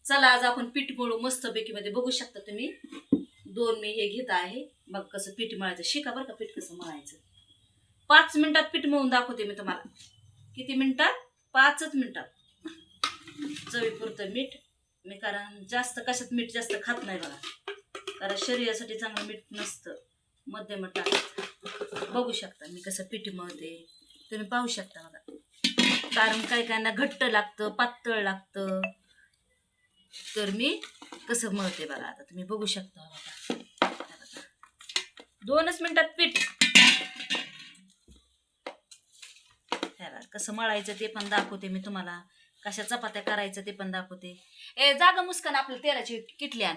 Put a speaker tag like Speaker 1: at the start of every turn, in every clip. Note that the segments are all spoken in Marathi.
Speaker 1: चला आज आपण पीठ मळू मस्तपैकी मध्ये. बघू शकता तुम्ही 2 मी हे घेत आहे. बघ कसं पीठ मळायचं. शिका बरं का पीठ कसं मळायचं. 5 मिनिटात पीठ मळून दाखवते मी तुम्हाला. किती मिनिटात? 5च मिनिटात. चवीपुरतं मीठ मी, कारण जास्त कशात मीठ जास्त खात नाही बघा, कारण शरीरासाठी चांगलं मीठ नसतं. मध्यम टाकायचं. बघू शकता मी कसं पीठ मळते. तुम्ही पाहू शकता बघा. कारण काही काहींना घट्ट लागतं, पातळ लागतं, तर मी कसं मळते बघा. आता तुम्ही बघू शकता बघा. 2च मिनिटात पीठ कसं मळायचं ते पण दाखवते मी तुम्हाला. कशा चपात्या करायचं ते पण दाखवते. जागा मुस्कान आपलं तेलाची किटली आण.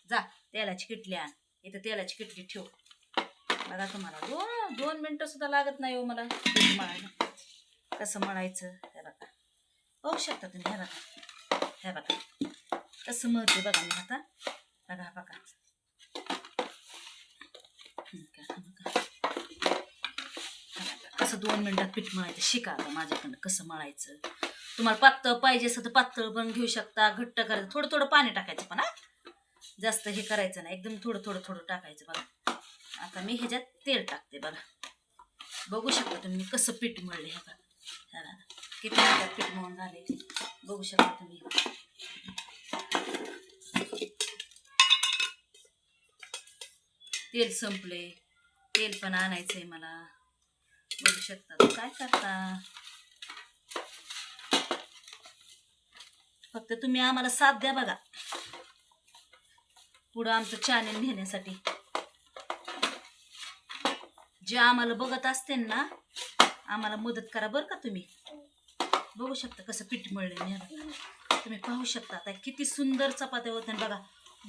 Speaker 1: जा तेलाची किटली आण. इथं तेलाची किटली ठेव. बघा तुम्हाला 2 मिनिटं सुद्धा लागत नाही हो मला पीठ मळायला. कसं मळायचं हे बघा. पाहू शकता तुम्ही. हे बघा कसं मळते बघा मी आता. बघा बघा कसं 2 मिनिटात पीठ मळायचं. शिका आता माझ्याकडनं कसं मळायचं. तुम्हाला पातळ पाहिजे असं तर पातळ पण घेऊ शकता. घट्ट करायचं. थोडं थोडं पाणी टाकायचं पण जास्त हे करायचं नाही. एकदम थोडं थोडं थोडं टाकायचं बघा. आता मी ह्याच्यात तेल टाकते बघा. बघू शकता तुम्ही कसं पीठ मळले. हे बघा किती मिनिटात पीठ मळून झाले बघू शकता तुम्ही. तेल संपले. तेल पण आणायचंय मला. बघू शकता. काय करता. फक्त तुम्ही आम्हाला साथ द्या बघा, पुढं आमचं चॅनल नेण्यासाठी. जे आम्हाला बघत असते ना, आम्हाला मदत करा बरं का तुम्ही. बघू शकता कसं पीठ मळले. तुम्ही पाहू शकता आता किती सुंदर चपात्या होत्या बघा.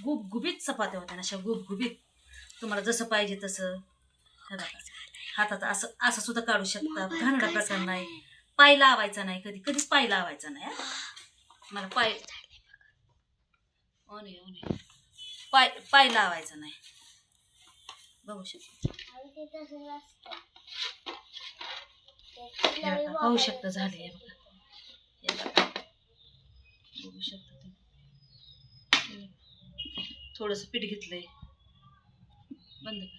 Speaker 1: गुबगुबीत चपात्या होत्या अशा गुबगुबीत. तुम्हाला जसं पाहिजे तसं. हातात असं असं सुद्धा काढू शकता. घाणडा प्रकार नाही. पाय लावायचा नाही. कधीच पाय लावायचा नाही. मला पाय पाय लावायचा नाही. बघू शकता. पाहू शकता झाले बघा. बघू शकता तुम्ही. थोडस पीठ घेतलंय. बंद कर.